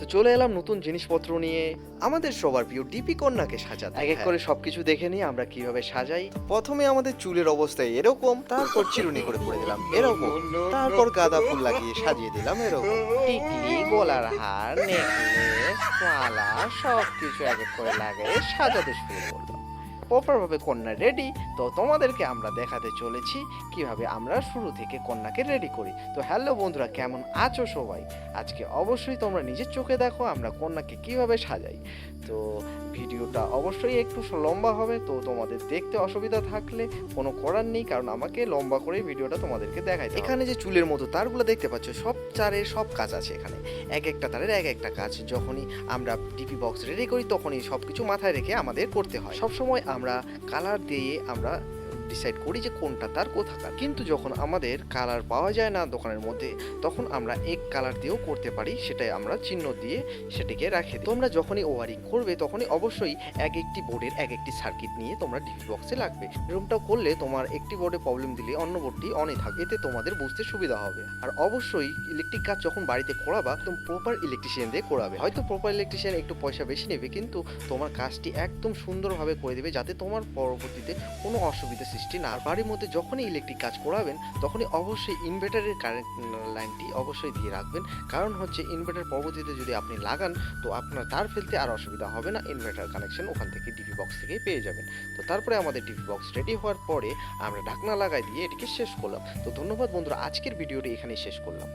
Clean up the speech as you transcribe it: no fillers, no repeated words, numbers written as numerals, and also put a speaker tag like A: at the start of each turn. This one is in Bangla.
A: তো চলে এলাম নতুন জিনিসপত্র নিয়ে আমাদের সবার প্রিয় ডিপি কন্যাকে সাজাতে। এক এক করে সবকিছু দেখে নিয়ে আমরা কিভাবে সাজাই। প্রথমে আমাদের চুলের অবস্থা এরকম, তারপর চিরুনি করে পরে দিলাম এরকম, তারপর গাঁদা ফুল লাগিয়ে সাজিয়ে দিলাম এরকম। টিকলি, গলার হার, নেকলেস, মালা সবকিছু এক এক করে লাগিয়ে সাজাতে শুরু করলাম। প্রপারভাবে কন্যা রেডি। তো তোমাদেরকে আমরা দেখাতে চলেছি কিভাবে আমরা শুরু থেকে কন্যাকে রেডি করি। তো হ্যালো বন্ধুরা, কেমন আছো সবাই? আজকে অবশ্যই তোমরা নিজের চোখে দেখো আমরা কন্যাকে কিভাবে সাজাই। তো ভিডিওটা অবশ্যই একটু লম্বা হবে, তো তোমাদের দেখতে অসুবিধা থাকলে কোনো করার নেই, কারণ আমাকে লম্বা করে ভিডিওটা তোমাদেরকে দেখাই। এখানে যে চুলের মতো তারগুলো দেখতে পাচ্ছ, সব তারের সব কাজ আছে এখানে। এক একটা তারের এক একটা কাজ। যখনই আমরা ডিপি বক্স রেডি করি তখনই সব কিছু মাথায় রেখে আমাদের করতে হয়। সবসময় আমরা কালার দিয়ে আমরা ডিসাইড করি যে কোনটা তার কোথাকার। কিন্তু যখন আমাদের কালার পাওয়া যায় না দোকানের মধ্যে, তখন আমরা এক কালার দিয়েও করতে পারি, সেটাই আমরা চিহ্ন দিয়ে সেটিকে রাখে দিই। তোমরা যখনই ওয়ারিং করবে তখনই অবশ্যই এক একটি বোর্ডের এক একটি সার্কিট নিয়ে তোমরা ডিপি বক্সে লাগবে। এরকমটা করলে তোমার একটি বোর্ডে প্রবলেম দিলে অন্য বোর্ডটি অনই থাকবে, এতে তোমাদের বুঝতে সুবিধা হবে। আর অবশ্যই ইলেকট্রিক কাজ যখন বাড়িতে করাবা একদম প্রপার ইলেকট্রিশিয়ান দিয়ে করাবে। হয়তো প্রপার ইলেকট্রিশিয়ান একটু পয়সা বেশি নেবে, কিন্তু তোমার কাজটি একদম সুন্দরভাবে করে দেবে, যাতে তোমার পরবর্তীতে কোনো অসুবিধা সৃষ্টি না। বাড়ির মধ্যে যখনই ইলেকট্রিক কাজ করাবেন তখনই অবশ্যই ইনভার্টারের কারেন্ট লাইনটি অবশ্যই দিয়ে রাখবেন। কারণ হচ্ছে ইনভার্টার পরবর্তীতে যদি আপনি লাগান তো আপনার তার ফেলতে আর অসুবিধা হবে না, ইনভার্টার কানেকশন ওখান থেকে ডিপি বক্স থেকে পেয়ে যাবেন। তো তারপরে আমাদের ডিপি বক্স রেডি হওয়ার পরে আমরা ঢাকনা লাগাই দিয়ে এটিকে শেষ করলাম। তো ধন্যবাদ বন্ধুরা, আজকের ভিডিওটি এখানেই শেষ করলাম।